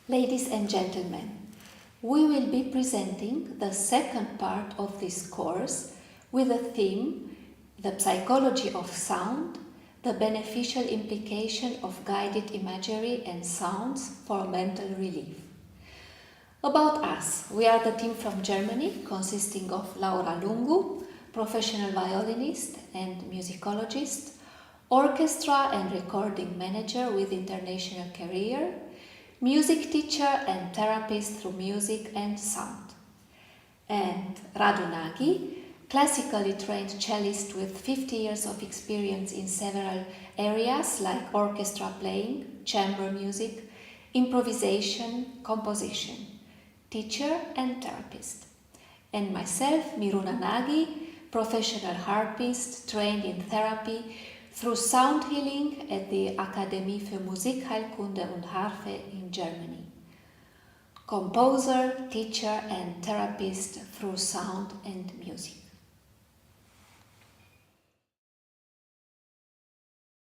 Ladies and gentlemen, we will be presenting the second part of this course with the theme The Psychology of Sound, the beneficial implication of guided imagery and sounds for mental relief. About us, we are the team from Germany consisting of Laura Lungu, professional violinist and musicologist, orchestra and recording manager with international career, music teacher and therapist through music and sound. And Radu Nagy, classically trained cellist with 50 years of experience in several areas like orchestra playing, chamber music, improvisation, composition, teacher and therapist. And myself, Miruna Nagy, professional harpist trained in therapy through sound healing at the Akademie für Musikheilkunde und Harfe in Germany. Composer, teacher and therapist through sound and music.